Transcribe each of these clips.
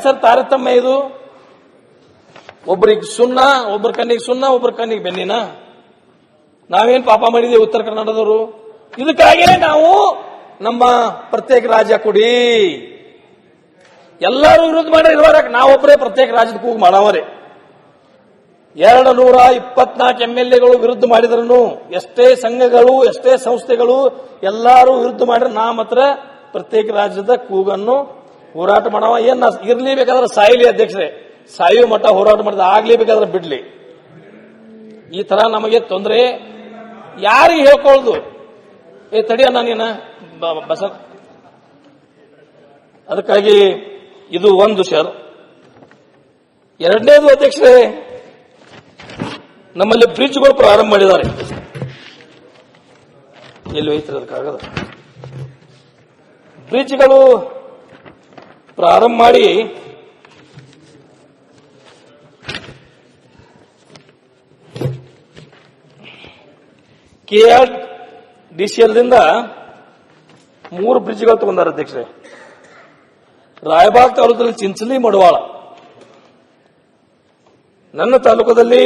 Sir ತಾರತಮ್ಯ ಇದು? ಒಬ್ಬರಿಗೆ ಸುಣ್ಣ, ಒಬ್ಬರ ಕಣ್ಣಿಗೆ ಸುಣ್ಣ, ಒಬ್ಬರ ಕಣ್ಣಿಗೆ ಬೆನ್ನಿನ? ನಾವೇನ್ ಪಾಪ ಮಾಡಿದ್ದೇವೆ ಉತ್ತರ ಕರ್ನಾಟಕದವರು? ಇದಕ್ಕಾಗಿಯೇ ನಾವು ನಮ್ಮ ಪ್ರತ್ಯೇಕ ರಾಜ್ಯ ಕೊಡಿ, ಎಲ್ಲರೂ ವಿರೋಧ ಮಾಡಿ ಇರುವಾಗ ನಾವೊಬ್ಬರೇ ಪ್ರತ್ಯೇಕ ರಾಜ್ಯದ ಕೂಗು ಮಾಡವರೇ. 224 MLAಗಳು ವಿರುದ್ಧ ಮಾಡಿದ್ರು, ಎಷ್ಟೇ ಸಂಘಗಳು ಎಷ್ಟೇ ಸಂಸ್ಥೆಗಳು ಎಲ್ಲರೂ ವಿರುದ್ಧ ಮಾಡಿದ್ರೆ ನಾ ಮಾತ್ರ ಪ್ರತ್ಯೇಕ ರಾಜ್ಯದ ಕೂಗನ್ನು ಹೋರಾಟ ಮಾಡವ. ಏನ್ ಇರ್ಲಿಬೇಕಾದ್ರೆ ಸಾಯಲಿ ಅಧ್ಯಕ್ಷರೇ, ಸಾಯುವ ಮಟ್ಟ ಹೋರಾಟ ಮಾಡಿದ, ಆಗ್ಲೇಬೇಕಾದ್ರೆ ಬಿಡ್ಲಿ. ಈ ತರ ನಮಗೆ ತೊಂದರೆ ಯಾರಿಗೆ ಹೇಳ್ಕೊಳ್ಳೋದು? ತಡಿಯ ನಾನೇನ ಬಸ. ಅದಕ್ಕಾಗಿ ಇದು ಒಂದು ಸರ್. ಎರಡನೇದು ಅಧ್ಯಕ್ಷರೇ, ನಮ್ಮಲ್ಲಿ ಬ್ರಿಡ್ಜ್ಗಳು ಪ್ರಾರಂಭ ಮಾಡಿದ್ದಾರೆ. ಎಲ್ಲಿ ಹೋಯ್ತಾರೆ ಅದಕ್ಕಾಗದ ಬ್ರಿಡ್ಜ್ಗಳು ಪ್ರಾರಂಭ ಮಾಡಿ KRDCLದಿಂದ 3 ಬ್ರಿಡ್ಜ್ಗಳು ತಗೊಂಡಾರ ಅಧ್ಯಕ್ಷರೇ. ರಾಯಬಾಗ್ ತಾಲೂಕಿನಲ್ಲಿ ಚಿಂಚಲಿ ಮಡವಾಳ, ನನ್ನ ತಾಲೂಕದಲ್ಲಿ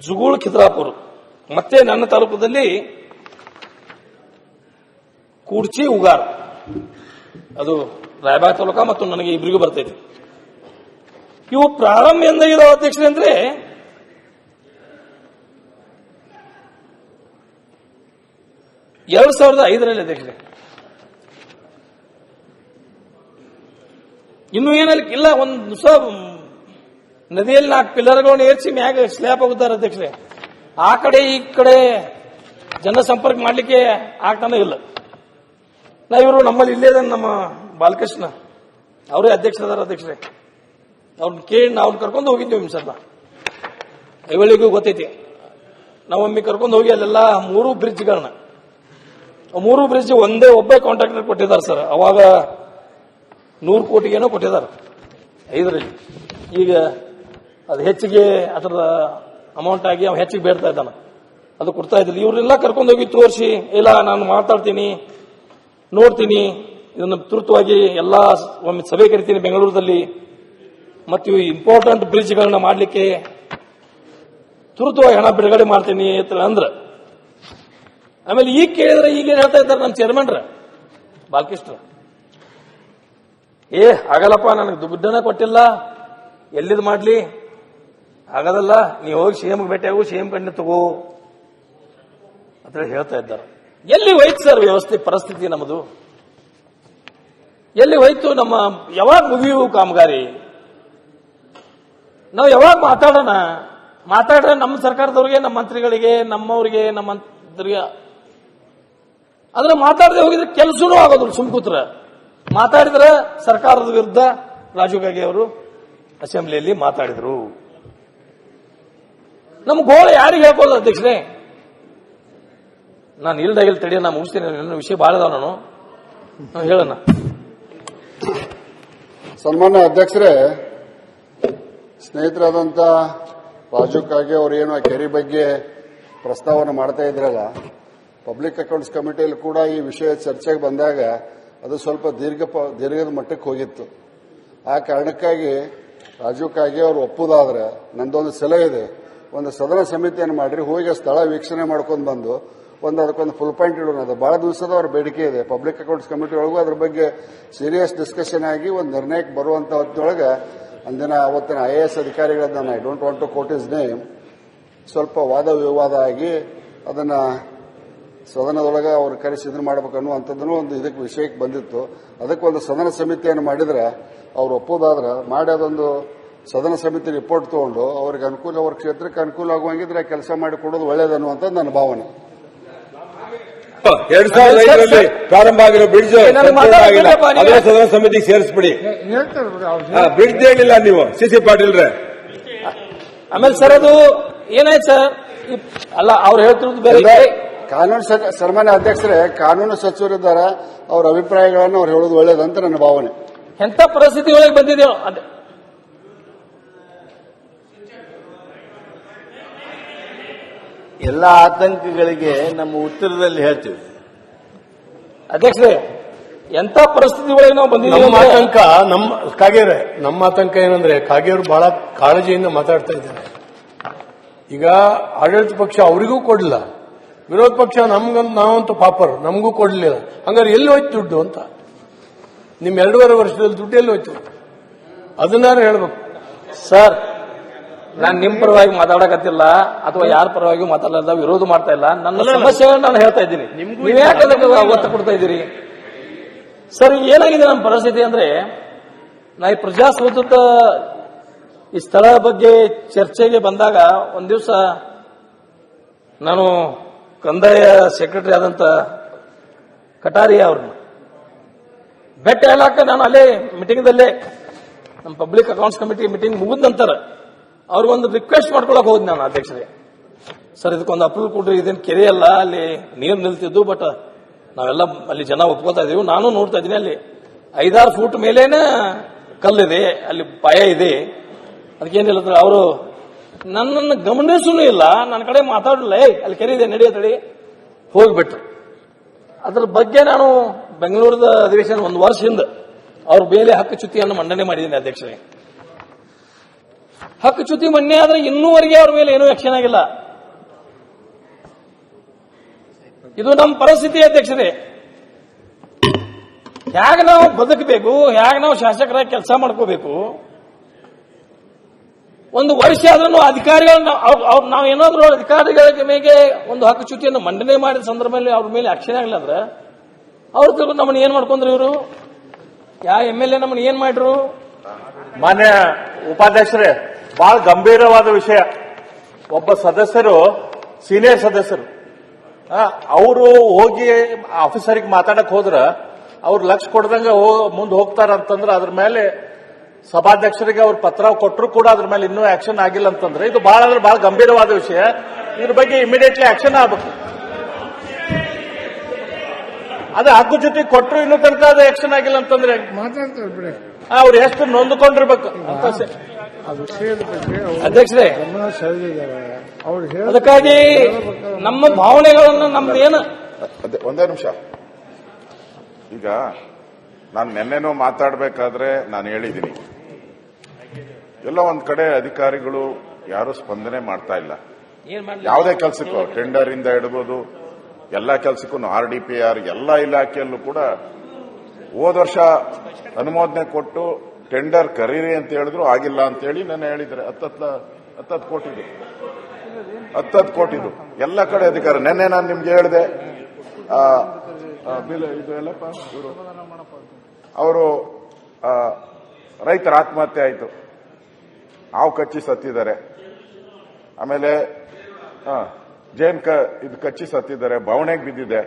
ಜುಗೂಳ್ ಖಿದ್ರಾಪುರ, ಮತ್ತೆ ನನ್ನ ತಾಲೂಕದಲ್ಲಿ ಕೂಡ್ಚಿ ಉಗಾರ್. ಅದು ರಾಯಬಾಗ್ ತಾಲೂಕ ಮತ್ತು ನನಗೆ ಇಬ್ಬರಿಗೂ ಬರ್ತೈತಿ. ಇವು ಪ್ರಾರಂಭ ಎಂದಾಗಿದಾವ ಅಧ್ಯಕ್ಷರೇ ಅಂದ್ರೆ 2005ರಲ್ಲಿ ಅಧ್ಯಕ್ಷರೇ. ಇನ್ನೂ ಏನಿಲ್ಲ, ಒಂದು ನದಿಯಲ್ಲಿ 4 ಪಿಲ್ಲರ್ಗಳನ್ನು ಏರಿಸಿ ಮ್ಯಾಗ ಸ್ಲ್ಯಾಪ್ ಹೋಗುತ್ತಾರೆ ಅಧ್ಯಕ್ಷರೇ. ಆ ಕಡೆ ಈ ಕಡೆ ಜನಸಂಪರ್ಕ ಮಾಡ್ಲಿಕ್ಕೆ ಆಗ್ತಾನೆ ಇಲ್ಲ. ಇವರು ನಮ್ಮಲ್ಲಿ ಇಲ್ಲೇ ನಮ್ಮ ಬಾಲಕೃಷ್ಣ ಅವರೇ ಅಧ್ಯಕ್ಷರಾದಾರ ಅಧ್ಯಕ್ಷರೇ. ಅವ್ರನ್ನ ಕೇಳಿ ನಾವು ಕರ್ಕೊಂಡು ಹೋಗಿದ್ದೀವಿ ಸರ್. ಇವಳಿಗೂ ಗೊತ್ತೈತಿ, ನಾವೊಮ್ಮೆ ಕರ್ಕೊಂಡು ಹೋಗಿ ಅಲ್ಲೆಲ್ಲ 3 ಬ್ರಿಡ್ಜ್ಗಳನ್ನ 3 ಬ್ರಿಡ್ಜ್ ಒಬ್ಬೇ ಕಾಂಟ್ರಾಕ್ಟರ್ ಕೊಟ್ಟಿದ್ದಾರೆ ಸರ್. ಅವಾಗ 100 ಕೋಟಿಗೇನೋ ಕೊಟ್ಟಿದ್ದಾರೆ 5ರಲ್ಲಿ. ಈಗ ಅದು ಹೆಚ್ಚಿಗೆ ಅದರ ಅಮೌಂಟ್ ಆಗಿ ಅವ ಹೆಚ್ಚಿಗೆ ಬೇಡ್ತಾ ಇದ್ದಾನ, ಅದು ಕೊಡ್ತಾ ಇದ್ದಿಲ್ಲ. ಇವರೆಲ್ಲ ಕರ್ಕೊಂಡು ಹೋಗಿ ತೋರಿಸಿ, ಇಲ್ಲ ನಾನು ಮಾತಾಡ್ತೀನಿ, ನೋಡ್ತೀನಿ, ಇದನ್ನು ತುರ್ತುವಾಗಿ ಎಲ್ಲ ಒಮ್ಮೆ ಸಭೆ ಕರಿತೀನಿ ಬೆಂಗಳೂರಲ್ಲಿ, ಮತ್ತು ಇವು ಇಂಪಾರ್ಟೆಂಟ್ ಬ್ರಿಡ್ಜ್ಗಳನ್ನ ಮಾಡಲಿಕ್ಕೆ ತುರ್ತುವಾಗಿ ಹಣ ಬಿಡುಗಡೆ ಮಾಡ್ತೀನಿ ಅಂದ್ರೆ. ಆಮೇಲೆ ಈಗ ಕೇಳಿದ್ರೆ ಈಗೇನು ಹೇಳ್ತಾ ಇದ್ದಾರೆ ನಮ್ಮ ಚೇರ್ಮನ್ರ ಬಾಲಕೃಷ್ಣ, ಆಗಲ್ಲಪ್ಪ, ನನಗೆ ದುಡ್ಡನ್ನ ಕೊಟ್ಟಿಲ್ಲ, ಎಲ್ಲಿದ್ ಮಾಡ್ಲಿ, ಆಗದಲ್ಲ, ನೀವು ಹೋಗಿ CM ಭೇಟಿ ಆಗು, CM ಕಣ್ಣು ತಗೋ ಅಂತ ಹೇಳ್ತಾ ಇದ್ದಾರೆ. ಎಲ್ಲಿ ಹೋಯ್ತು ಸರ್ ವ್ಯವಸ್ಥೆ ಪರಿಸ್ಥಿತಿ ನಮ್ಮದು? ಎಲ್ಲಿ ಹೋಯ್ತು? ನಮ್ಮ ಯಾವಾಗ ಮುಗಿಯು ಕಾಮಗಾರಿ? ನಾವು ಯಾವಾಗ ಮಾತಾಡ್ರೆ ನಮ್ಮ ಸರ್ಕಾರದವ್ರಿಗೆ, ನಮ್ಮ ಮಂತ್ರಿಗಳಿಗೆ, ನಮ್ಮವ್ರಿಗೆ, ನಮ್ಮ ಮಂತ್ರಿಗೆ ಆದ್ರೆ ಮಾತಾಡದೆ ಹೋಗಿದ್ರೆ ಕೆಲಸನೂ ಆಗೋದ್ರು. ಸುಮ್ಕೂತ್ರ ಮಾತಾಡಿದ್ರೆ ಸರ್ಕಾರದ ವಿರುದ್ಧ ರಾಜೀವ್ ಗಾಂಧಿ ಅವರು ಅಸೆಂಬ್ಲಿಯಲ್ಲಿ ಮಾತಾಡಿದ್ರು. ನಮ್ಮ ಗೋಳ ಯಾರಿಗೆ ಹೇಳ್ಕೊಳ್ಳೋದು ಅಧ್ಯಕ್ಷರೇ? ನಾನು ಇಲ್ದಾಗಿಲ್ ತಡಿಯ, ನಾ ಮುಗಿಸ್ತೀನಿ, ನನ್ನ ವಿಷಯ ಬಹಳ ಅದಾವ, ನಾನು ಹೇಳೋಣ. ಸನ್ಮಾನ್ಯ ಅಧ್ಯಕ್ಷರೇ, ಸ್ನೇಹಿತರಾದಂತ ರಾಜು ಕಾಗೆ ಅವರು ಏನು ಆ ಕೆರೆ ಬಗ್ಗೆ ಪ್ರಸ್ತಾವನೆ ಮಾಡ್ತಾ ಇದ್ರಲ್ಲ, ಪಬ್ಲಿಕ್ ಅಕೌಂಟ್ಸ್ ಕಮಿಟಿಯಲ್ಲಿ ಕೂಡ ಈ ವಿಷಯ ಚರ್ಚೆಗೆ ಬಂದಾಗ ಅದು ಸ್ವಲ್ಪ ದೀರ್ಘದ ಮಟ್ಟಕ್ಕೆ ಹೋಗಿತ್ತು. ಆ ಕಾರಣಕ್ಕಾಗಿ ರಾಜು ಕಾಗೆ ಅವರು ಒಪ್ಪುದಾದ್ರೆ ನಂದೊಂದು ಸಲಹೆ ಇದೆ, ಒಂದು ಸದನ ಸಮಿತಿಯನ್ನು ಮಾಡ್ರಿ, ಹೋಗಿ ಸ್ಥಳ ವೀಕ್ಷಣೆ ಮಾಡ್ಕೊಂಡು ಬಂದು ಅದಕ್ಕೊಂದು ಫುಲ್ ಪಾಯಿಂಟ್ ಇಡೋಣ. ಅದು ಬಹಳ ದಿವಸದ ಅವ್ರ ಬೇಡಿಕೆ ಇದೆ. ಪಬ್ಲಿಕ್ ಅಕೌಂಟ್ಸ್ ಕಮಿಟಿ ಒಳಗೂ ಅದ್ರ ಬಗ್ಗೆ ಸೀರಿಯಸ್ ಡಿಸ್ಕಷನ್ ಆಗಿ ಒಂದು ನಿರ್ಣಯಕ್ಕೆ ಬರುವಂತ ಹೊತ್ತೊಳಗೆ ಅವತ್ತಿನ IAS ಅಧಿಕಾರಿಗಳನ್ನ, I don't want to quote his name, ಸ್ವಲ್ಪ ವಾದ ವಿವಾದ ಆಗಿ ಅದನ್ನ ಸದನದೊಳಗೆ ಅವ್ರು ಕರೆಸಿ ಇದನ್ನು ಮಾಡಬೇಕು ಅನ್ನುವಂಥದ್ದನ್ನು ಒಂದು ಇದಕ್ಕೆ ವಿಷಯಕ್ಕೆ ಬಂದಿತ್ತು. ಅದಕ್ಕೊಂದು ಸದನ ಸಮಿತಿಯನ್ನು ಮಾಡಿದ್ರೆ ಅವ್ರು ಒಪ್ಪೋದಾದ್ರೆ ಮಾಡಿ ಅದೊಂದು ಸದನ ಸಮಿತಿ ರಿಪೋರ್ಟ್ ತಗೊಂಡು ಅವ್ರಿಗೆ ಅನುಕೂಲ, ಅವ್ರ ಕ್ಷೇತ್ರಕ್ಕೆ ಅನುಕೂಲ ಆಗುವಂಗಿದ್ರೆ ಕೆಲಸ ಮಾಡಿ ಕೊಡೋದು ಒಳ್ಳೇದನ್ನುವಂಥದ್ದು ನನ್ನ ಭಾವನೆ. 2005ರಲ್ಲಿ ಪ್ರಾರಂಭ ಆಗಿರೋ ಬ್ರಿಡ್ಜ್ ಸದನ ಸಮಿತಿಗೆ ಸೇರಿಸ್ಬಿಡಿ. ಬ್ರಿಡ್ಜ್ ಹೇಳಿಲ್ಲ ನೀವು CC ಪಾಟೀಲ್ರೆ. ಆಮೇಲೆ ಸರ್ ಅದು ಏನಾಯ್ತು ಸರ್? ಅಲ್ಲ, ಅವ್ರು ಹೇಳ್ತಿರೋದು ಬೇರೆ. ಕಾನೂನು ಸನ್ಮಾನ್ಯ ಅಧ್ಯಕ್ಷರೇ, ಕಾನೂನು ಸಚಿವರಿದ್ದಾರೆ, ಅವರ ಅಭಿಪ್ರಾಯಗಳನ್ನು ಅವ್ರು ಹೇಳೋದು ಒಳ್ಳೇದಂತ ನನ್ನ ಭಾವನೆ. ಎಂತ ಪರಿಸ್ಥಿತಿ ಒಳಗೆ ಬಂದಿದೆ ಎಲ್ಲ ಆತಂಕಗಳಿಗೆ ನಮ್ಮ ಉತ್ತರದಲ್ಲಿ ಹೇಳ್ತೀವಿ ಅಧ್ಯಕ್ಷರೇ. ಎಂತ ಪರಿಸ್ಥಿತಿಗಳಿಗೆ ನಾವು ಬಂದಿದ್ದೀವಿ ನಮ್ಮ ಆತಂಕ ನಮ್ಮ ಆತಂಕ ಏನಂದ್ರೆ ಕಾಗೇರು ಬಹಳ ಕಾಳಜಿಯಿಂದ ಮಾತಾಡ್ತಾ ಇದ್ದಾರೆ. ಈಗ ಆಡಳಿತ ಪಕ್ಷ ಅವರಿಗೂ ಕೊಡಲಿಲ್ಲ, ವಿರೋಧ ಪಕ್ಷ ನಾವಂತೂ ಪಾಪರ್ ನಮಗೂ ಕೊಡಲಿಲ್ಲ. ಹಂಗಾರೆ ಎಲ್ಲಿ ಹೋಯ್ತು ದುಡ್ಡು ಅಂತ? ನಿಮ್ 2.5 ವರ್ಷದಲ್ಲಿ ದುಡ್ಡು ಎಲ್ಲಿ ಹೋಯ್ತು ಅದನ್ನಾರು ಹೇಳ್ಬೇಕು. ಸರ್, ನಾನು ನಿಮ್ ಪರವಾಗಿ ಮಾತಾಡಕತ್ತಿಲ್ಲ ಅಥವಾ ಯಾರ ಪರವಾಗಿ ಮಾತಾಡಲ್ಲ, ವಿರೋಧ ಮಾಡ್ತಾ ಇಲ್ಲ. ನನ್ನ ಸಮಸ್ಯೆಗಳನ್ನ ನಾನು ಹೇಳ್ತಾ ಇದ್ದೀನಿ. ನೀವು ಯಾಕಂದ್ರೆ ಒತ್ತು ಕೊಡ್ತಾ ಇದ್ದೀರಿ? ಸರ್, ಏನಾಗಿದೆ ನಮ್ಮ ಪರಿಸ್ಥಿತಿ ಅಂದ್ರೆ, ನಾ ಈ ಪ್ರಜಾಸೌಧದ ಈ ಸ್ಥಳ ಬಗ್ಗೆ ಚರ್ಚೆಗೆ ಬಂದಾಗ ಒಂದ್ ದಿವಸ ನಾನು ಕಂದಾಯ ಸೆಕ್ರೆಟರಿ ಆದಂತ ಕಟಾರಿಯಾ ಅವ್ರನ್ನ ಭೇಟಿ ಆಗ್ಲಾಕ ನಾನು ಅಲ್ಲೇ ಮೀಟಿಂಗ್ದಲ್ಲೇ ನಮ್ಮ ಪಬ್ಲಿಕ್ ಅಕೌಂಟ್ಸ್ ಕಮಿಟಿ ಮೀಟಿಂಗ್ ಮುಗಿದ ನಂತರ ಅವ್ರಿಗೊಂದು ರಿಕ್ವೆಸ್ಟ್ ಮಾಡ್ಕೊಳಕ್ ಹೋದ್ ನಾನು ಅಧ್ಯಕ್ಷರೇ. ಸರ್, ಇದಕ್ಕೊಂದು ಅಪ್ರೂವಲ್ ಕೊಡ್ರಿ, ಇದೇನು ಕೆರೆ ಅಲ್ಲ, ಅಲ್ಲಿ ನೀರು ನಿಲ್ತಿದ್ದು, ಬಟ್ ನಾವೆಲ್ಲ ಅಲ್ಲಿ ಜನ ಒಪ್ಕೋತಾ ಇದೀವಿ. ನಾನು ನೋಡ್ತಾ ಇದ್ದೀನಿ, ಅಲ್ಲಿ 5-6 ಫೂಟ್ ಮೇಲೇನೆ ಕಲ್ಲಿದೆ, ಅಲ್ಲಿ ಪಾಯ ಇದೆ. ಅದಕ್ಕೇನಿಲ್ಲ, ಅವರು ನನ್ನನ್ನು ಗಮನಿಸೂ ಇಲ್ಲ, ನನ್ನ ಕಡೆ ಮಾತಾಡಲ್ಲ. ಅಲ್ಲಿ ಕೆರೆ ಇದೆ ನಡೆಯತಡಿ ಹೋಗ್ಬಿಟ್ರು. ಅದ್ರ ಬಗ್ಗೆ ನಾನು ಬೆಂಗಳೂರದ ಅಧಿವೇಶನ 1 ವರ್ಷ ಹಿಂದೆ ಅವ್ರ ಮೇಲೆ ಹಕ್ಕುಚ್ಯುತಿಯನ್ನು ಮಂಡನೆ ಮಾಡಿದ್ದೀನಿ ಅಧ್ಯಕ್ಷರೇ. ಹಕ್ಕುಚ್ಯುತಿ ಮಂಡನೆ ಆದ್ರೆ ಇನ್ನೂವರೆಗೆ ಅವ್ರ ಮೇಲೆ ಏನೂ ಆಕ್ಷನ್ ಆಗಿಲ್ಲ. ಇದು ನಮ್ಮ ಪರಿಸ್ಥಿತಿ ಅಧ್ಯಕ್ಷರೇ. ಹೇಗೆ ನಾವು ಬದುಕಬೇಕು, ಹೇಗೆ ನಾವು ಶಾಸಕರಾಗಿ ಕೆಲಸ ಮಾಡ್ಕೋಬೇಕು. 1 ವರ್ಷ ಆದ್ರೂ ಅಧಿಕಾರಿಗಳನ್ನ ನಾವು ಏನಾದ್ರೂ ಅಧಿಕಾರಿಗಳ ಮೇಲೆ ಒಂದು ಹಕ್ಕುಚ್ಯುತಿಯನ್ನು ಮಂಡನೆ ಮಾಡಿದ ಸಂದರ್ಭದಲ್ಲಿ ಅವ್ರ ಮೇಲೆ ಆಕ್ಷನ್ ಆಗಲಿಲ್ಲ ಅಂದ್ರೆ ಅವ್ರು ನಮ್ಮನ್ನ ಏನ್ ಮಾಡ್ಕೊಂಡ್ರು? ಇವರು ಯಾವ MLA ನಮ್ಮನ್ನ ಏನ್ ಮಾಡ್ರು? ಮಾನ್ಯ ಉಪಾಧ್ಯಕ್ಷರೇ, ಬಹಳ ಗಂಭೀರವಾದ ವಿಷಯ. ಒಬ್ಬ ಸದಸ್ಯರು, ಸೀನಿಯರ್ ಸದಸ್ಯರು, ಅವರು ಹೋಗಿ ಆಫೀಸರಿಗೆ ಮಾತಾಡಕ್ ಹೋದ್ರ ಅವ್ರು ಲಕ್ಷ ಕೊಡ್ದಂಗ ಮುಂದೆ ಹೋಗ್ತಾರಂತಂದ್ರೆ ಅದ್ರ ಮೇಲೆ ಸಭಾಧ್ಯಕ್ಷರಿಗೆ ಅವ್ರ ಪತ್ರ ಕೊಟ್ಟರು ಕೂಡ ಅದ್ರ ಮೇಲೆ ಇನ್ನೂ ಆಕ್ಷನ್ ಆಗಿಲ್ಲ ಅಂತಂದ್ರೆ ಇದು ಬಹಳ ಅಂದ್ರೆ ಬಹಳ ಗಂಭೀರವಾದ ವಿಷಯ. ಇದ್ರ ಬಗ್ಗೆ ಇಮಿಡಿಯೇಟ್ಲಿ ಆಕ್ಷನ್ ಆಗ್ಬೇಕು. ಅದು ಹಕ್ಕುಚ್ಯುತಿ ಕೊಟ್ಟರು ಇನ್ನೂ ತನಕ ಅದು ಆಕ್ಷನ್ ಆಗಿಲ್ಲ ಅಂತಂದ್ರೆ ಅವ್ರು ಎಷ್ಟು ನೊಂದುಕೊಂಡಿರ್ಬೇಕು ಅಂತ. ಅಧ್ಯಕ್ಷರೇ, ಅದಕ್ಕಾಗಿ ನಮ್ಮ ಭಾವನೆಗಳನ್ನು ನಮ್ದೇನು ಒಂದೇ ನಿಮಿಷ. ಈಗ ನಾನು ನೆನ್ನೆನೂ ಮಾತಾಡಬೇಕಾದ್ರೆ ನಾನು ಹೇಳಿದ್ದೀನಿ, ಎಲ್ಲ ಒಂದ್ ಕಡೆ ಅಧಿಕಾರಿಗಳು ಯಾರು ಸ್ಪಂದನೆ ಮಾಡ್ತಾ ಇಲ್ಲ. ಯಾವುದೇ ಕೆಲಸಕ್ಕೂ, ಟೆಂಡರ್ ಇಂದ ಹಿಡ್ಬೋದು ಎಲ್ಲ ಕೆಲಸಕ್ಕೂ, RDPR ಎಲ್ಲ ಇಲಾಖೆಯಲ್ಲೂ ಕೂಡ ಹೋದ ವರ್ಷ ಅನುಮೋದನೆ ಕೊಟ್ಟು ಟೆಂಡರ್ ಕರೀರಿ ಅಂತ ಹೇಳಿದ್ರು, ಆಗಿಲ್ಲ ಅಂತ ಹೇಳಿ ನಾನು ಹೇಳಿದ್ರೆ 10 ಕೋಟಿದು ಎಲ್ಲ ಕಡೆ ಅಧಿಕಾರ. ನೆನ್ನೆ ನಾನು ನಿಮ್ಗೆ ಹೇಳಿದೆ, ಇದು ಎಲ್ಲಪ್ಪ ಅವರು ರೈತರ ಆತ್ಮಹತ್ಯೆ ಆಯಿತು, ಹಾವು ಕಚ್ಚಿ ಸತ್ತಿದ್ದಾರೆ. ಆಮೇಲೆ ಇದು ಕಚ್ಚಿ ಸತ್ತಿದ್ದಾರೆ, ಬವಣೆಗೆ ಬಿದ್ದಿದೆ.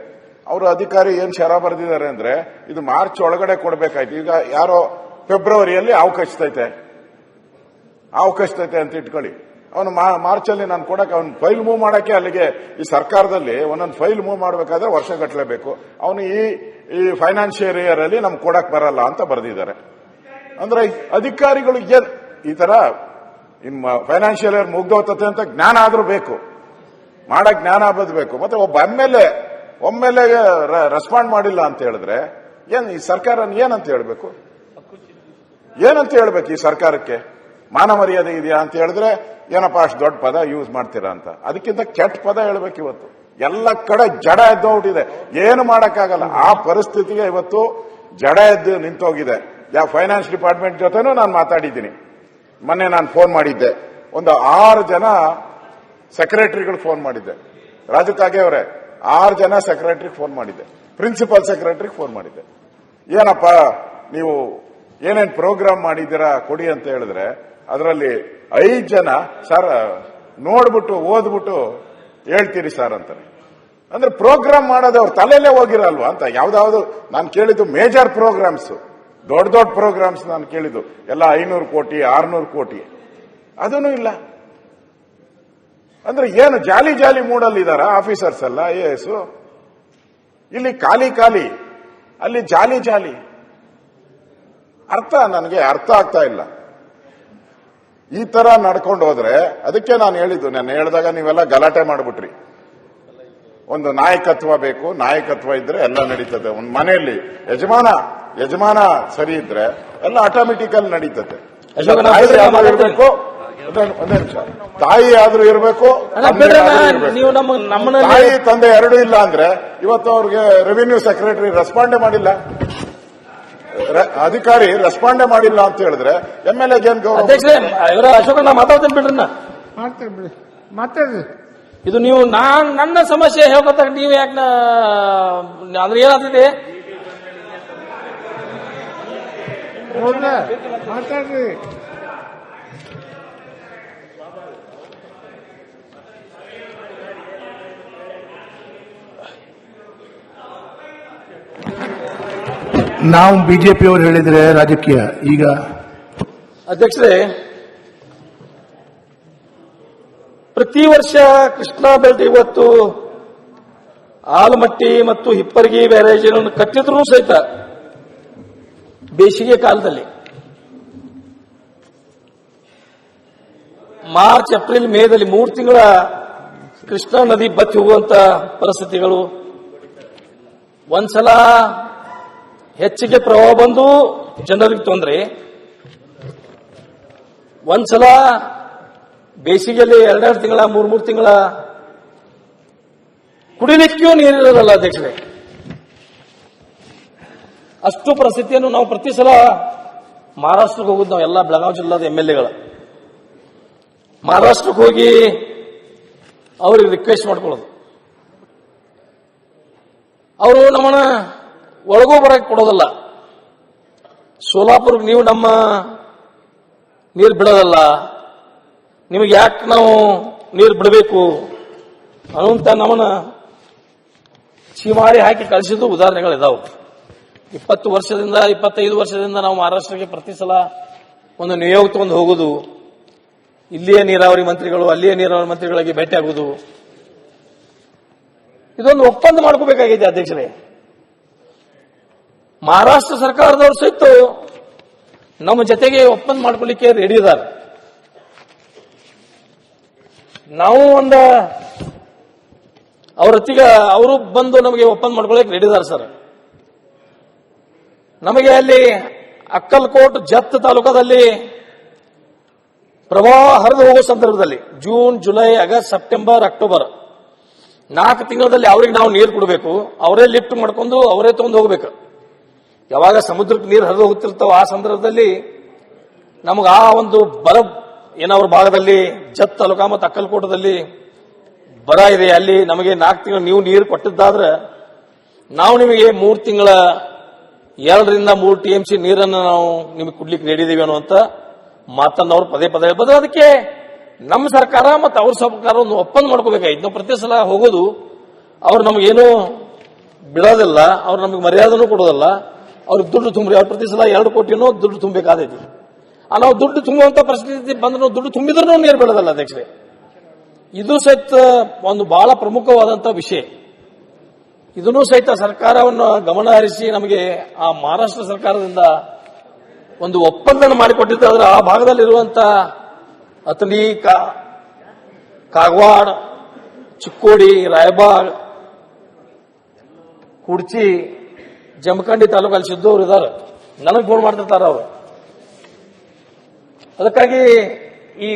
ಅವರು ಅಧಿಕಾರಿ ಏನ್ ಶರ ಬರೆದಿದ್ದಾರೆ ಅಂದ್ರೆ ಇದು ಮಾರ್ಚ್ ಒಳಗಡೆ ಕೊಡಬೇಕಾಯ್ತು. ಈಗ ಯಾರೋ ಫೆಬ್ರವರಿಯಲ್ಲಿ ಹಾವು ಕಚ್ತೈತೆ ಅಂತ ಇಟ್ಕೊಳ್ಳಿ. ಅವನು ಮಾರ್ಚ್ ಅಲ್ಲಿ ನಾನು ಕೊಡಕ್ಕೆ, ಅವ್ನು ಫೈಲ್ ಮೂವ್ ಮಾಡಕ್ಕೆ ಅಲ್ಲಿಗೆ ಈ ಸರ್ಕಾರದಲ್ಲಿ ಒಂದೊಂದು ಫೈಲ್ ಮೂವ್ ಮಾಡಬೇಕಾದ್ರೆ ವರ್ಷಗಟ್ಟಲೆ ಬೇಕು. ಅವನು ಈ ಫೈನಾನ್ಷಿಯಲ್ ಇಯರ್ ಅಲ್ಲಿ ನಮ್ಗೆ ಕೊಡಕ್ ಬರಲ್ಲ ಅಂತ ಬರೆದಿದ್ದಾರೆ. ಅಂದ್ರೆ ಅಧಿಕಾರಿಗಳು ಈ ತರ ಫೈನಾನ್ಷಿಯಲ್ ಇಯರ್ ಮುಗ್ದೋಗ್ತತೆ ಅಂತ ಜ್ಞಾನ ಆದ್ರೂ ಬೇಕು, ಮಾಡಕ್ ಜ್ಞಾನ ಬೇಕು. ಮತ್ತೆ ಒಬ್ಬ ಒಮ್ಮೆಲೆ ರೆಸ್ಪಾಂಡ್ ಮಾಡಿಲ್ಲ ಅಂತ ಹೇಳಿದ್ರೆ ಈ ಸರ್ಕಾರ ಏನಂತ ಹೇಳ್ಬೇಕು? ಈ ಸರ್ಕಾರಕ್ಕೆ ಮಾನ ಮರ್ಯಾದೆ ಇದೆಯಾ ಅಂತ ಹೇಳಿದ್ರೆ ಏನಪ್ಪಾ ಅಷ್ಟು ದೊಡ್ಡ ಪದ ಯೂಸ್ ಮಾಡ್ತೀರಾ ಅಂತ. ಅದಕ್ಕಿಂತ ಕೆಟ್ಟ ಪದ ಹೇಳ್ಬೇಕು. ಇವತ್ತು ಎಲ್ಲ ಕಡೆ ಜಡ ಎದ್ದೋಗ್ಬಿಟ್ಟಿದೆ, ಏನು ಮಾಡಕ್ಕಾಗಲ್ಲ. ಆ ಪರಿಸ್ಥಿತಿಗೆ ಇವತ್ತು ಜಡ ಎದ್ದು ನಿಂತೋಗಿದೆ. ಫೈನಾನ್ಸ್ ಡಿಪಾರ್ಟ್ಮೆಂಟ್ ಜೊತೆನೂ ನಾನು ಮಾತಾಡಿದ್ದೀನಿ. ಮೊನ್ನೆ ನಾನು ಫೋನ್ ಮಾಡಿದ್ದೆ, ಒಂದು 6 ಜನ ಸೆಕ್ರೆಟರಿಗಳು ಫೋನ್ ಮಾಡಿದ್ದೆ. ರಾಜು ಕಾಗೆ ಅವರೇ, 6 ಜನ ಸೆಕ್ರೆಟರಿಗೆ ಫೋನ್ ಮಾಡಿದ್ದೆ, ಪ್ರಿನ್ಸಿಪಲ್ ಸೆಕ್ರೆಟರಿಗೆ ಫೋನ್ ಮಾಡಿದ್ದೆ. ಏನಪ್ಪ ನೀವು ಏನೇನ್ ಪ್ರೋಗ್ರಾಮ್ ಮಾಡಿದ್ದೀರಾ ಕೊಡಿ ಅಂತ ಹೇಳಿದ್ರೆ ಅದರಲ್ಲಿ 5 ಜನ ಸರ್ ನೋಡ್ಬಿಟ್ಟು ಓದ್ಬಿಟ್ಟು ಹೇಳ್ತೀರಿ ಸರ್ ಅಂತಾರೆ. ಅಂದ್ರೆ ಪ್ರೋಗ್ರಾಮ್ ಮಾಡೋದು ಅವ್ರ ತಲೆಯಲ್ಲೇ ಹೋಗಿರಲ್ವಾ ಅಂತ. ಯಾವ್ದಾವ್ದು ನಾನು ಕೇಳಿದ್ದು ಮೇಜರ್ ಪ್ರೋಗ್ರಾಮ್ಸ್, ದೊಡ್ಡ ಪ್ರೋಗ್ರಾಮ್ಸ್ ನಾನು ಕೇಳಿದ್ದು ಎಲ್ಲ 500 ಕೋಟಿ 600 ಕೋಟಿ, ಅದೂ ಇಲ್ಲ. ಅಂದ್ರೆ ಏನು ಜಾಲಿ ಮೂಡಲ್ಲಿದ್ದಾರ ಆಫೀಸರ್ಸ್ ಎಲ್ಲ IAS? ಇಲ್ಲಿ ಖಾಲಿ, ಅಲ್ಲಿ ಜಾಲಿ. ನನಗೆ ಅರ್ಥ ಆಗ್ತಾ ಇಲ್ಲ. ಈ ತರ ನಡ್ಕೊಂಡು ಹೋದ್ರೆ, ಅದಕ್ಕೆ ನಾನು ಹೇಳಿದ್ದು, ನಾನು ಹೇಳಿದಾಗ ನೀವೆಲ್ಲ ಗಲಾಟೆ ಮಾಡ್ಬಿಟ್ರಿ. ಒಂದು ನಾಯಕತ್ವ ಬೇಕು. ನಾಯಕತ್ವ ಇದ್ರೆ ಎಲ್ಲ ನಡೀತದೆ. ಒಂದು ಮನೆಯಲ್ಲಿ ಯಜಮಾನ ಸರಿ ಇದ್ರೆ ಎಲ್ಲ ಆಟೋಮೆಟಿಕಲ್ ನಡೀತದೆ. ಇರಬೇಕು, ಒಂದೇ ನಿಮಿಷ, ತಾಯಿ ಆದ್ರೂ ಇರಬೇಕು, ನೀವು ನಮ್ಮನ್ನ ತಾಯಿ ತಂದೆ ಎರಡೂ ಇಲ್ಲ ಅಂದ್ರೆ ಇವತ್ತು ಅವ್ರಿಗೆ ರೆವಿನ್ಯೂ ಸೆಕ್ರೆಟರಿ ರೆಸ್ಪಾಂಡೇ ಮಾಡಿಲ್ಲ, ಅಧಿಕಾರಿ ರೆಸ್ಪಾಂಡೇ ಮಾಡಿಲ್ಲ ಅಂತ ಹೇಳಿದ್ರೆ MLA ಏನ್ ಗೌರವ? ಇವರ ಅಶೋಕಣ್ಣ ಮಾತಾಡ್ತೀನಿ ಬಿಡ್ರಿ, ಮಾಡ್ತೇನೆ ಬಿಡಿ, ಮಾತಾಡ್ರಿ. ಇದು ನೀವು ನನ್ನ ಸಮಸ್ಯೆ ಹೇಳ್ಕೊತ ನೀವು ಯಾಕೆ ಅಂದ್ರೆ ಏನಾಗ್ತದೆ? ಮಾತಾಡ್ರಿ. ನಾವು ಬಿಜೆಪಿಯವರು ಹೇಳಿದ್ರೆ ರಾಜಕೀಯ. ಈಗ ಅಧ್ಯಕ್ಷರೇ, ಪ್ರತಿ ವರ್ಷ ಕೃಷ್ಣಾ ಬೆಲ್ಟ್ ಇವತ್ತು ಆಲಮಟ್ಟಿ ಮತ್ತು ಹಿಪ್ಪರಗಿ ಬ್ಯಾರೇಜ್ ಕಟ್ಟಿದ್ರು ಸಹಿತ ಬೇಸಿಗೆ ಕಾಲದಲ್ಲಿ ಮಾರ್ಚ್, ಏಪ್ರಿಲ್, ಮೇದಲ್ಲಿ 3 ತಿಂಗಳ ಕೃಷ್ಣಾ ನದಿ ಬತ್ತಿ ಹೋಗುವಂತ ಪರಿಸ್ಥಿತಿಗಳು. ಒಂದ್ಸಲ ಹೆಚ್ಚಿಗೆ ಪ್ರವಾಹ ಬಂದು ಜನರಿಗೆ ತೊಂದರೆ, ಒಂದ್ಸಲ ಬೇಸಿಗೆಯಲ್ಲಿ 2 ತಿಂಗಳ 3 ತಿಂಗಳ ಕುಡಿಲಿಕ್ಕೂ ನೀರಿರಲ್ಲ ಅಧ್ಯಕ್ಷರೇ. ಅಷ್ಟು ಪರಿಸ್ಥಿತಿಯನ್ನು ನಾವು ಪ್ರತಿ ಸಲ ಮಹಾರಾಷ್ಟ್ರಕ್ಕೆ ಹೋಗುದು, ನಾವೆಲ್ಲ ಬೆಳಗಾವಿ ಜಿಲ್ಲಾದ MLAಗಳು ಮಹಾರಾಷ್ಟ್ರಕ್ಕೆ ಹೋಗಿ ಅವ್ರಿಗೆ ರಿಕ್ವೆಸ್ಟ್ ಮಾಡ್ಕೊಳ್ಳೋದು. ಅವರು ನಮ್ಮನ್ನ ಒಳಗೂ ಬರಕ್ಕೆ ಕೊಡೋದಲ್ಲ. ಸೋಲಾಪುರ್ಗೆ ನೀವು ನಮ್ಮ ನೀರು ಬಿಡೋದಲ್ಲ, ನಿಮಗೆ ಯಾಕೆ ನಾವು ನೀರು ಬಿಡಬೇಕು ಅನ್ನುವಂತ ನಮ್ಮನ್ನ ಚೀಮಾರಿ ಹಾಕಿ ಕಳಿಸಿದ್ದು ಉದಾಹರಣೆಗಳಿದಾವೆ. 20 ವರ್ಷದಿಂದ 25 ವರ್ಷದಿಂದ ನಾವು ಮಹಾರಾಷ್ಟ್ರಕ್ಕೆ ಪ್ರತಿ ಸಲ ಒಂದು ನಿಯೋಗ ತಗೊಂಡು ಹೋಗುದು, ಇಲ್ಲಿಯೇ ನೀರಾವರಿ ಮಂತ್ರಿಗಳು ಅಲ್ಲಿಯೇ ನೀರಾವರಿ ಮಂತ್ರಿಗಳಿಗೆ ಭೇಟಿ ಆಗುವುದು, ಇದೊಂದು ಒಪ್ಪಂದ ಮಾಡ್ಕೋಬೇಕಾಗಿದೆ ಅಧ್ಯಕ್ಷರೇ. ಮಹಾರಾಷ್ಟ್ರ ಸರ್ಕಾರದವರು ಸಹಿತ ನಮ್ಮ ಜೊತೆಗೆ ಒಪ್ಪಂದ ಮಾಡ್ಕೊಳ್ಳಿಕ್ಕೆ ರೆಡಿ ಇದ್ದಾರೆ. ನಾವು ಅವರೊತ್ತಿಗೆ ಅವರು ಬಂದು ನಮಗೆ ಒಪ್ಪಂದ ಮಾಡ್ಕೊಳ್ಳಿಕ್ಕೆ ರೆಡಿ ಇದ್ದಾರೆ ಸರ್. ನಮಗೆ ಅಲ್ಲಿ ಅಕ್ಕಲ್ಕೋಟ್ ಜತ್ ತಾಲೂಕದಲ್ಲಿ ಪ್ರವಾಹ ಹರಿದು ಹೋಗುವ ಸಂದರ್ಭದಲ್ಲಿ June, July, August, September, October 4 ತಿಂಗಳಲ್ಲಿ ಅವ್ರಿಗೆ ನಾವು ನೀರು ಕೊಡಬೇಕು. ಅವರೇ ಲಿಫ್ಟ್ ಮಾಡ್ಕೊಂಡು ಅವರೇ ತಗೊಂಡು ಹೋಗ್ಬೇಕು. ಯಾವಾಗ ಸಮುದ್ರಕ್ಕೆ ನೀರು ಹರಿದು ಹೋಗ್ತಿರ್ತಾವ ಆ ಸಂದರ್ಭದಲ್ಲಿ ನಮಗೆ ಆ ಒಂದು ಬರ ಏನವ್ರ ಭಾಗದಲ್ಲಿ ಜತ್ ತಾಲೂಕಾ ಮತ್ತು ಅಕ್ಕಲ್ಕೋಟದಲ್ಲಿ ಬರ ಇದೆ. ಅಲ್ಲಿ ನಮಗೆ 4 ತಿಂಗಳು ನೀವು ನೀರು ಕೊಟ್ಟಿದ್ದಾದ್ರೆ ನಾವು ನಿಮಗೆ 3 ತಿಂಗಳ 2 ರಿಂದ 3 TMC ನೀರನ್ನು ನಾವು ನಿಮಗೆ ಕೊಡ್ಲಿಕ್ಕೆ ನೀಡಿದ್ದೀವಿ ಅನ್ನುವಂತ ಮಾತನ್ನು ಅವ್ರು ಪದೇ ಪದೇ ಹೇಳ್ಬೋದು. ಅದಕ್ಕೆ ನಮ್ಮ ಸರ್ಕಾರ ಮತ್ತು ಅವ್ರ ಸರ್ಕಾರ ಒಂದು ಒಪ್ಪಂದ ಮಾಡ್ಕೋಬೇಕಾಗಿತ್ತು. ನಾವು ಪ್ರತಿ ಸಲ ಹೋಗೋದು ಅವ್ರು ನಮಗೇನು ಬಿಡೋದಿಲ್ಲ, ಅವ್ರು ನಮಗೆ ಮರ್ಯಾದನೂ ಕೊಡೋದಿಲ್ಲ, ಅವ್ರಿಗೆ ದುಡ್ಡು ತುಂಬ್ರಿ. ಅವ್ರು ಪ್ರತಿ ಸಲ 2 ಕೋಟಿನೂ ದುಡ್ಡು ತುಂಬಬೇಕಾದೈತಿ. ನಾವು ದುಡ್ಡು ತುಂಬುವಂತ ಪರಿಸ್ಥಿತಿ ಬಂದ್ರೆ ದುಡ್ಡು ತುಂಬಿದ್ರೂ ನೀರು ಬಿಡೋದಲ್ಲ ಅಧ್ಯಕ್ಷರೇ. ಇದು ಸಹಿತ ಒಂದು ಬಹಳ ಪ್ರಮುಖವಾದಂತ ವಿಷಯ. ಇದನ್ನು ಸಹಿತ ಸರ್ಕಾರವನ್ನು ಗಮನ ಹರಿಸಿ ನಮಗೆ ಆ ಮಹಾರಾಷ್ಟ್ರ ಸರ್ಕಾರದಿಂದ ಒಂದು ಒಪ್ಪಂದ ಮಾಡಿಕೊಟ್ಟಿದ್ದಾದ್ರೆ ಆ ಭಾಗದಲ್ಲಿರುವಂತ ಅತನಿ, ಕಾಗವಾಡ, ಚಿಕ್ಕೋಡಿ, ರಾಯಬಾಗ್, ಕುಡ್ಚಿ, ಜಮಖಂಡಿ ತಾಲೂಕಲ್ಲಿ ಸಿದ್ದವರು ಇದ್ದಾರೆ. ನನಗೆ ಫೋನ್ ಮಾಡ್ತಿರ್ತಾರ ಅವರು. ಅದಕ್ಕಾಗಿ ಈ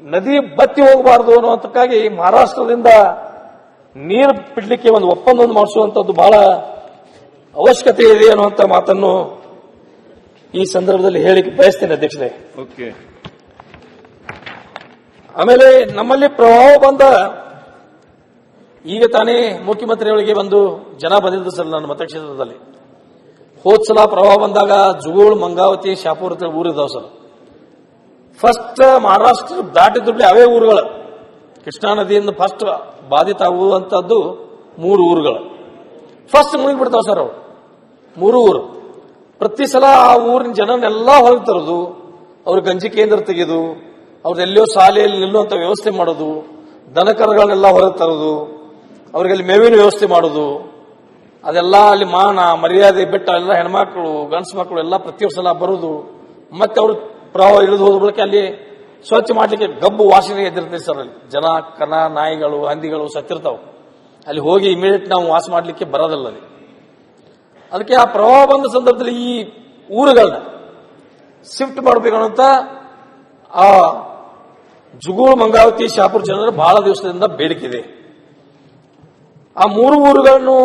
ನದಿ ಬತ್ತಿ ಹೋಗಬಾರದು ಅನ್ನುವಂತಕ್ಕಾಗಿ ಮಹಾರಾಷ್ಟ್ರದಿಂದ ನೀರು ಬಿಡ್ಲಿಕ್ಕೆ ಒಂದು ಒಪ್ಪಂದವನ್ನು ಮಾಡಿಸುವಂತದ್ದು ಬಹಳ ಅವಶ್ಯಕತೆ ಇದೆ ಅನ್ನುವಂತ ಮಾತನ್ನು ಈ ಸಂದರ್ಭದಲ್ಲಿ ಹೇಳಿಕ್ಕೆ ಬಯಸ್ತೇನೆ ಅಧ್ಯಕ್ಷರೇ. ಆಮೇಲೆ ನಮ್ಮಲ್ಲಿ ಪ್ರವಾಹ ಬಂದ ಈಗ ತಾನೇ ಮುಖ್ಯಮಂತ್ರಿಗಳಿಗೆ ಒಂದು ಜನ ಬಂದಿದ್ದು ಸರ್ ನನ್ನ ಮತಕ್ಷೇತ್ರದಲ್ಲಿ. ಹೋದ್ಸಲ ಪ್ರವಾಹ ಬಂದಾಗ ಜುಗೋಳ್, ಮಂಗಾವತಿ, ಶಾಪುರ್ ಅಂತ ಊರಿದ್ದಾವೆ ಸರ್. ಫಸ್ಟ್ ಮಹಾರಾಷ್ಟ್ರ ದಾಟಿದ್ರಲ್ಲಿ ಅವೇ ಊರುಗಳು. ಕೃಷ್ಣಾ ನದಿಯಿಂದ ಫಸ್ಟ್ ಬಾಧಿತ ಆಗುವಂತದ್ದು 3 ಊರುಗಳು ಫಸ್ಟ್ ಮುಳುಗಿಬಿಡ್ತಾವ ಸರ್. ಅವು 3 ಊರು ಪ್ರತಿ ಸಲ ಆ ಊರಿನ ಜನನೆಲ್ಲ ಹೊರಗೆ ತರೋದು, ಅವ್ರ ಗಂಜಿ ಕೇಂದ್ರ ತೆಗೆದು ಅವ್ರೆಲ್ಲೋ ಶಾಲೆಯಲ್ಲಿ ನಿಲ್ಲುವಂತ ವ್ಯವಸ್ಥೆ ಮಾಡೋದು, ದನಕರುಗಳನ್ನೆಲ್ಲ ಹೊರಗೆ ತರೋದು, ಅವ್ರಿಗಲ್ಲಿ ಮೇವಿನ ವ್ಯವಸ್ಥೆ ಮಾಡೋದು, ಅದೆಲ್ಲ ಅಲ್ಲಿ ಮಾನ ಮರ್ಯಾದೆ ಬಿಟ್ಟ ಎಲ್ಲ ಹೆಣ್ಮಕ್ಳು ಗಂಡಸು ಮಕ್ಕಳು ಎಲ್ಲ ಪ್ರತಿ ಸಲ ಬರೋದು. ಮತ್ತೆ ಅವರು ಪ್ರವಾಹ ಇಳಿದು ಹೋದ ಬಳಿಕ ಅಲ್ಲಿ ಸ್ವಚ್ಛ ಮಾಡ್ಲಿಕ್ಕೆ ಗಬ್ಬು ವಾಸನೆ ಎದ್ದಿರ್ತದೆ ಸರ್. ಅಲ್ಲಿ ಜನ, ಕನ, ನಾಯಿಗಳು, ಹಂದಿಗಳು ಸತ್ತಿರ್ತಾವ. ಅಲ್ಲಿ ಹೋಗಿ ಇಮಿಡಿಯೇಟ್ ನಾವು ವಾಸ ಮಾಡಲಿಕ್ಕೆ ಬರೋದಲ್ಲ ಅಲ್ಲಿ. ಅದಕ್ಕೆ ಆ ಪ್ರವಾಹ ಬಂದ ಸಂದರ್ಭದಲ್ಲಿ ಈ ಊರುಗಳನ್ನ ಶಿಫ್ಟ್ ಮಾಡಬೇಕು ಅನ್ನೋಂಥ ಆ ಜುಗೂಳು, ಮಂಗಾವತಿ, ಶಾಪುರ ಜನರ ಬಹಳ ದಿವಸದಿಂದ ಬೇಡಿಕೆ ಇದೆ. ಆ 3 ಊರುಗಳನ್ನು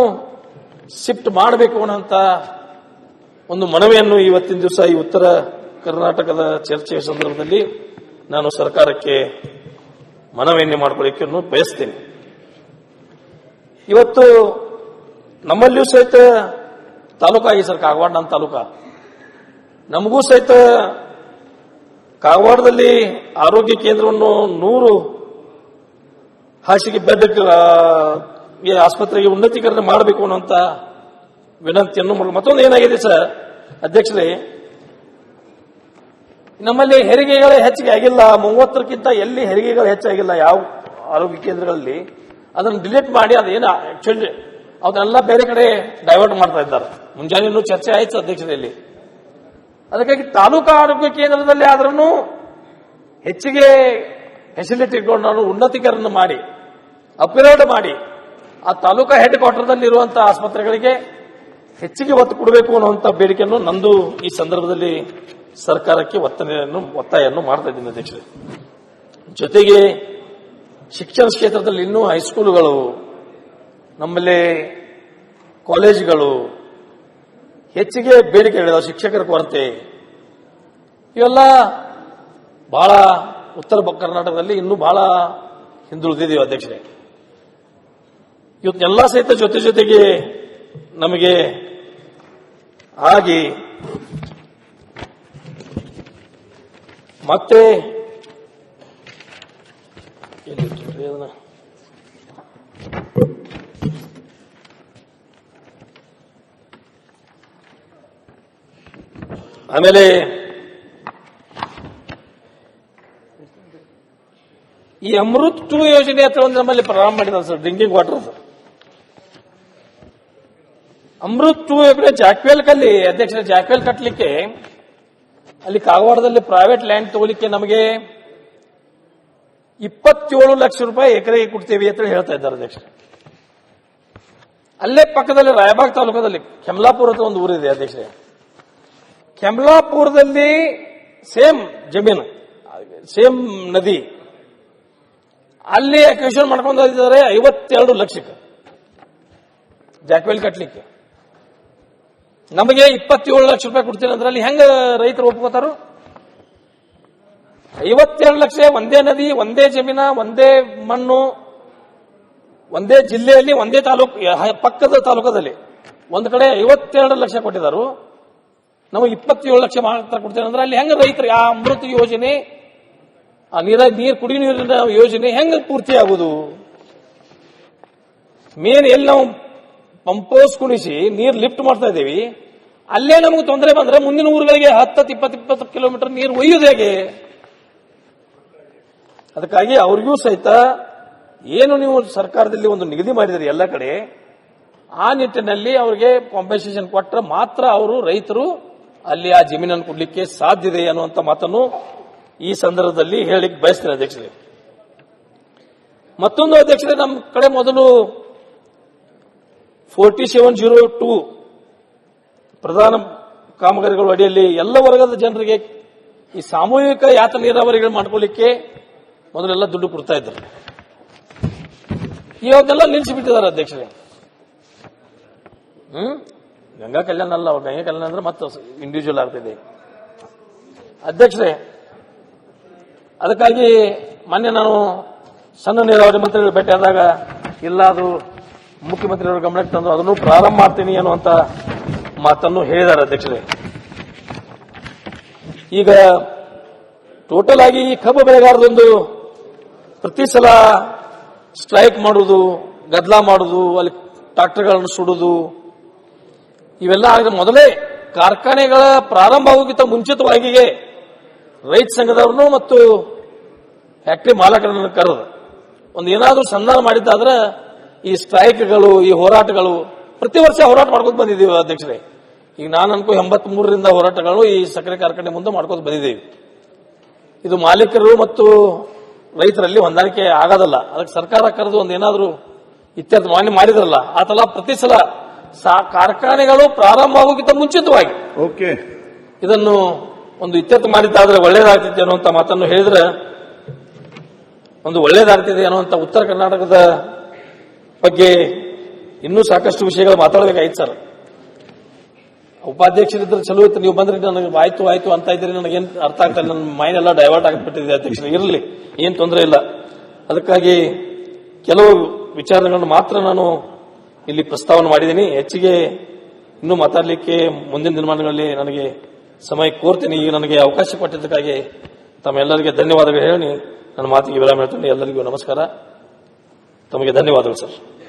ಶಿಫ್ಟ್ ಮಾಡಬೇಕು ಅನ್ನೋಂಥ ಒಂದು ಮನವಿಯನ್ನು ಇವತ್ತಿನ ದಿವಸ ಈ ಉತ್ತರ ಕರ್ನಾಟಕದ ಚರ್ಚೆಯ ಸಂದರ್ಭದಲ್ಲಿ ನಾನು ಸರ್ಕಾರಕ್ಕೆ ಮನವಿಯನ್ನು ಮಾಡಿಕೊಳ್ಳಿಕ್ಕೆ ಬಯಸ್ತೇನೆ. ಇವತ್ತು ನಮ್ಮಲ್ಲಿಯೂ ಸಹಿತ ತಾಲೂಕಾಗಿ ಸರ್ ಕಾಗವಾಡ ನನ್ನ ತಾಲೂಕ, ನಮಗೂ ಸಹಿತ ಕಾಗವಾಡದಲ್ಲಿ ಆರೋಗ್ಯ ಕೇಂದ್ರವನ್ನು 100 ಹಾಸಿಗೆ ಬೆಡ್ ಆಸ್ಪತ್ರೆಗೆ ಉನ್ನತೀಕರಣ ಮಾಡಬೇಕು ಅನ್ನುವಂತ ವಿನಂತಿಯನ್ನು ಮತ್ತೊಂದು ಏನಾಗಿದೆ ಸರ್ ಅಧ್ಯಕ್ಷರೇ, ನಮ್ಮಲ್ಲಿ ಹೆರಿಗೆಗಳೇ ಹೆಚ್ಚಿಗೆ ಆಗಿಲ್ಲ. 30ಕ್ಕಿಂತ ಎಲ್ಲಿ ಹೆರಿಗೆಗಳು ಹೆಚ್ಚಾಗಿಲ್ಲ ಯಾವ ಆರೋಗ್ಯ ಕೇಂದ್ರಗಳಲ್ಲಿ. ಅದನ್ನು ಡಿಲೀಟ್ ಮಾಡಿ ಅದೇನು ಆಕ್ಚುಲಿ ಅದನ್ನೆಲ್ಲ ಬೇರೆ ಕಡೆ ಡೈವರ್ಟ್ ಮಾಡ್ತಾ ಇದ್ದಾರೆ. ಮುಂಜಾನೆ ಚರ್ಚೆ ಆಯ್ತು ಅಧ್ಯಕ್ಷರಲ್ಲಿ. ಅದಕ್ಕಾಗಿ ತಾಲೂಕಾ ಆರೋಗ್ಯ ಕೇಂದ್ರದಲ್ಲಿ ಆದ್ರೂ ಹೆಚ್ಚಿಗೆ ಫೆಸಿಲಿಟಿ ಇಟ್ಕೊಂಡು ಉನ್ನತೀಕರಣ ಮಾಡಿ ಅಪ್ಗ್ರೇಡ್ ಮಾಡಿ ಆ ತಾಲೂಕಾ ಹೆಡ್ ಕ್ವಾರ್ಟರ್ದಲ್ಲಿ ಇರುವಂತಹ ಆಸ್ಪತ್ರೆಗಳಿಗೆ ಹೆಚ್ಚಿಗೆ ಒತ್ತು ಕೊಡಬೇಕು ಅನ್ನುವಂಥ ಬೇಡಿಕೆಯನ್ನು ನಂದು ಈ ಸಂದರ್ಭದಲ್ಲಿ ಸರ್ಕಾರಕ್ಕೆ ಒತ್ತಾಯವನ್ನು ಮಾಡ್ತಾ ಇದ್ದೀನಿ ಅಧ್ಯಕ್ಷರೇ. ಜೊತೆಗೆ ಶಿಕ್ಷಣ ಕ್ಷೇತ್ರದಲ್ಲಿ ಇನ್ನೂ ಹೈಸ್ಕೂಲುಗಳು, ನಮ್ಮಲ್ಲಿ ಕಾಲೇಜುಗಳು ಹೆಚ್ಚಿಗೆ ಬೇಡಿಕೆಗಳಿದಾವೆ. ಶಿಕ್ಷಕರ ಕೊರತೆ ಇವೆಲ್ಲ ಬಹಳ ಉತ್ತರ ಕರ್ನಾಟಕದಲ್ಲಿ ಇನ್ನೂ ಬಹಳ ಹಿಂದುಳಿದಿದ್ದೀವಿ ಅಧ್ಯಕ್ಷರೇ. ಇವತ್ತೆಲ್ಲ ಸಹಿತ ಜೊತೆಗೆ ನಮಗೆ ಆಗಿ ಮತ್ತೆ ಆಮೇಲೆ ಈ ಅಮೃತ್ 2 ಯೋಜನೆ ಹತ್ರ ಒಂದು ನಮ್ಮಲ್ಲಿ ಪ್ರಾರಂಭ ಮಾಡಿದ್ದಾರೆ ಸರ್, ಡ್ರಿಂಕಿಂಗ್ ವಾಟರ್. ಅಮೃತ್ 2 ಯೋಜನೆ ಜಾಕ್ವೇಲ್ ಕಲ್ಲಿ ಅಧ್ಯಕ್ಷರ ಜಾಕ್ವೇಲ್ ಕಟ್ಟಲಿಕ್ಕೆ ಅಲ್ಲಿ ಕಾಗವಾಡದಲ್ಲಿ ಪ್ರೈವೇಟ್ ಲ್ಯಾಂಡ್ ತಗೊಳ್ಳಿಕ್ಕೆ ನಮಗೆ 27 ಲಕ್ಷ ರೂಪಾಯಿ ಎಕರೆಗೆ ಕೊಡ್ತೇವೆ ಅಂತ ಹೇಳ್ತಾ ಇದ್ದಾರೆ ಅಧ್ಯಕ್ಷರೇ. ಅಲ್ಲೇ ಪಕ್ಕದಲ್ಲಿ ರಾಯಬಾಗ್ ತಾಲೂಕದಲ್ಲಿ ಕೆಮ್ಲಾಪುರ ಅಂತ ಒಂದು ಊರಿದೆ ಅಧ್ಯಕ್ಷರೇ. ಕೆಮ್ಲಾಪುರದಲ್ಲಿ ಸೇಮ್ ಜಮೀನು, ಸೇಮ್ ನದಿ, ಅಲ್ಲಿ ಅಕ್ವಿಷನ್ ಮಾಡ್ಕೊಂಡಿದ್ದಾರೆ 52 ಲಕ್ಷಕ್ಕೆ ಜಾಕ್ವೆಲ್ ಕಟ್ಟಲಿಕ್ಕೆ. ನಮಗೆ 27 ಲಕ್ಷ ರೂಪಾಯಿ ಕೊಡ್ತೀನಿ ಅಂದ್ರೆ ಅಲ್ಲಿ ಹೆಂಗ ರೈತರು ಒಪ್ಕೋತಾರು? 52 ಲಕ್ಷ, ಒಂದೇ ನದಿ, ಒಂದೇ ಜಮೀನ, ಒಂದೇ ಮಣ್ಣು, ಒಂದೇ ಜಿಲ್ಲೆಯಲ್ಲಿ, ಒಂದೇ ತಾಲೂಕು, ಪಕ್ಕದ ತಾಲೂಕದಲ್ಲಿ ಒಂದು ಕಡೆ 52 ಲಕ್ಷ ಕೊಟ್ಟಿದ್ದಾರೆ. ನಾವು 27 ಲಕ್ಷ ಮಾತ್ರ ಕೊಡ್ತೇವೆ ಅಂದ್ರೆ ಅಲ್ಲಿ ಹೆಂಗ ರೈತರು ಆ ಅಮೃತ ಯೋಜನೆ, ಆ ನೀರು ಕುಡಿಯುವ ನೀರಿನ ಯೋಜನೆ ಹೆಂಗ ಪೂರ್ತಿ ಆಗುದು? ಮೇನ್ ಎಲ್ಲಿ ನಾವು ಪಂಪೋಸ್ ಕುಣಿಸಿ ನೀರು ಲಿಫ್ಟ್ ಮಾಡ್ತಾ ಇದ್ದೀವಿ, ಅಲ್ಲೇ ನಮಗೆ ತೊಂದರೆ ಬಂದ್ರೆ ಮುಂದಿನ ಊರುಗಳಿಗೆ 10-20 ಕಿಲೋಮೀಟರ್ ನೀರು ಒಯ್ಯುವುದು ಹೇಗೆ? ಅದಕ್ಕಾಗಿ ಅವ್ರಿಗೂ ಸಹಿತ ಏನು ನೀವು ಸರ್ಕಾರದಲ್ಲಿ ಒಂದು ನಿಗದಿ ಮಾಡಿದ್ರಿ ಎಲ್ಲ ಕಡೆ, ಆ ನಿಟ್ಟಿನಲ್ಲಿ ಅವರಿಗೆ ಕಾಂಪೆನ್ಸೇಷನ್ ಕೊಟ್ಟರೆ ಮಾತ್ರ ಅವರು ರೈತರು ಅಲ್ಲಿ ಆ ಜಮೀನನ್ನು ಕೊಡ್ಲಿಕ್ಕೆ ಸಾಧ್ಯ ಇದೆ ಅನ್ನುವಂಥ ಮಾತನ್ನು ಈ ಸಂದರ್ಭದಲ್ಲಿ ಹೇಳಿಕ್ ಬಯಸ್ತೇನೆ ಅಧ್ಯಕ್ಷರೇ. ಮತ್ತೊಂದು ಅಧ್ಯಕ್ಷರೇ, ನಮ್ಮ ಕಡೆ ಮೊದಲು 4702 ಪ್ರಧಾನ ಕಾಮಗಾರಿಗಳ ಅಡಿಯಲ್ಲಿ ಎಲ್ಲ ವರ್ಗದ ಜನರಿಗೆ ಈ ಸಾಮೂಹಿಕ ಯಾತ ನೀರಾವರಿಗಳು ಮಾಡ್ಕೊಳ್ಳಿಕ್ಕೆ ಮೊದಲೆಲ್ಲ ದುಡ್ಡು ಕೊಡ್ತಾ ಇದ್ರು. ಇವತ್ತೆಲ್ಲ ನಿಲ್ಲಿಸಿಬಿಟ್ಟಿದ್ದಾರೆ ಅಧ್ಯಕ್ಷರೇ. ಗಂಗಾ ಕಲ್ಯಾಣ ಅಲ್ಲ, ಗಂಗಾ ಕಲ್ಯಾಣ ಅಂದ್ರೆ ಮತ್ತೆ ಇಂಡಿವಿಜುವಲ್ ಆಗ್ತಿದೆ ಅಧ್ಯಕ್ಷರೇ. ಅದಕ್ಕಾಗಿ ಮೊನ್ನೆ ನಾನು ಸಣ್ಣ ನೀರಾವರಿ ಮಂತ್ರಿಗಳು ಭೇಟಿ ಆದಾಗ ಇಲ್ಲ ಅದು ಮುಖ್ಯಮಂತ್ರಿಯವರ ಗಮನಕ್ಕೆ ತಂದು ಅದನ್ನು ಪ್ರಾರಂಭ ಮಾಡ್ತೀನಿ ಅನ್ನುವಂತ ಮಾತನ್ನು ಹೇಳಿದ್ದಾರೆ ಅಧ್ಯಕ್ಷರೇ. ಈಗ ಟೋಟಲ್ ಆಗಿ ಈ ಕಬ್ಬು ಬೆಳೆಗಾರದೊಂದು ಪ್ರತಿ ಸಲ ಸ್ಟ್ರೈಕ್ ಮಾಡುವುದು, ಗದ್ದಲ ಮಾಡುವುದು, ಅಲ್ಲಿ ಟ್ರಾಕ್ಟರ್ಗಳನ್ನು ಸುಡುವುದು ಇವೆಲ್ಲ ಆಗ ಮೊದಲೇ ಕಾರ್ಖಾನೆಗಳ ಪ್ರಾರಂಭ ಆಗೋಕ್ಕಿಂತ ಮುಂಚಿತವಾಗಿಯೇ ರೈತ ಸಂಘದವ್ರನ್ನು ಮತ್ತು ಫ್ಯಾಕ್ಟರಿ ಮಾಲಕರನ್ನು ಕರೆದು ಒಂದು ಏನಾದರೂ ಸಂಧಾನ ಮಾಡಿದ್ದಾದ್ರೆ ಈ ಸ್ಟ್ರೈಕ್ಗಳು, ಈ ಹೋರಾಟಗಳು ಪ್ರತಿ ವರ್ಷ ಹೋರಾಟ ಮಾಡ್ಕೊಂಡು ಬಂದಿದ್ದೀವಿ ಅಧ್ಯಕ್ಷರೇ. ಈಗ ನಾನು ಅನ್ಕೋ 83ರಿಂದ ಹೋರಾಟಗಳು ಈ ಸಕ್ಕರೆ ಕಾರ್ಖಾನೆ ಮುಂದೆ ಮಾಡ್ಕೊಂಡು ಬಂದಿದ್ದೀವಿ. ಇದು ಮಾಲೀಕರು ಮತ್ತು ರೈತರಲ್ಲಿ ಹೊಂದಾಣಿಕೆ ಆಗೋದಲ್ಲ. ಅದಕ್ಕೆ ಸರ್ಕಾರ ಕರೆದು ಒಂದು ಏನಾದರೂ ಇತ್ಯರ್ಥ ಮಾಡಿದ್ರಲ್ಲ ಆ ಸಲ ಪ್ರತಿ ಸಲ ಕಾರ್ಖಾನೆಗಳು ಪ್ರಾರಂಭ ಆಗೋಕ್ಕಿಂತ ಮುಂಚಿತವಾಗಿ ಓಕೆ ಇದನ್ನು ಒಂದು ಇತ್ಯರ್ಥ ಮಾಡಿದ್ದಾದ್ರೆ ಒಳ್ಳೇದಾಗ್ತಿದೆ ಅನ್ನುವಂತ ಮಾತನ್ನು ಹೇಳಿದ್ರೆ ಒಂದು ಒಳ್ಳೇದಾಗ್ತಿದೆ ಅನ್ನುವಂತ ಉತ್ತರ ಕರ್ನಾಟಕದ ಬಗ್ಗೆ ಇನ್ನೂ ಸಾಕಷ್ಟು ವಿಷಯಗಳು ಮಾತಾಡಬೇಕಾಯ್ತು ಸರ್. ಉಪಾಧ್ಯಕ್ಷರಿದ್ರೆ ಚಲೋ ಇತ್ತು, ನೀವು ಬಂದ್ರೆ ನನಗೆ ಆಯ್ತು ಅಂತ ಇದ್ದೀರಿ, ನನಗೇನು ಅರ್ಥ ಆಗ್ತಾ ಇಲ್ಲ, ನನ್ನ ಮೈಂಡ್ ಎಲ್ಲ ಡೈವರ್ಟ್ ಆಗಿಬಿಟ್ಟಿದೆ ಅಧ್ಯಕ್ಷರು. ಇರಲಿ, ಏನ್ ತೊಂದರೆ ಇಲ್ಲ. ಅದಕ್ಕಾಗಿ ಕೆಲವು ವಿಚಾರಗಳನ್ನು ಮಾತ್ರ ನಾನು ಇಲ್ಲಿ ಪ್ರಸ್ತಾವನೆ ಮಾಡಿದ್ದೀನಿ. ಹೆಚ್ಚಿಗೆ ಇನ್ನೂ ಮಾತಾಡಲಿಕ್ಕೆ ಮುಂದಿನ ದಿನಮಾನಗಳಲ್ಲಿ ನನಗೆ ಸಮಯ ಕೋರ್ತೀನಿ. ಈಗ ನನಗೆ ಅವಕಾಶ ಕೊಟ್ಟಿದ್ದಕ್ಕಾಗಿ ತಮ್ಮೆಲ್ಲರಿಗೆ ಧನ್ಯವಾದಗಳು ಹೇಳಿ ನನ್ನ ಮಾತಿಗೆ ವಿರಾಮ ಹೇಳ್ತೀನಿ. ಎಲ್ಲರಿಗೂ ನಮಸ್ಕಾರ, ತಮಗೆ ಧನ್ಯವಾದಗಳು ಸರ್.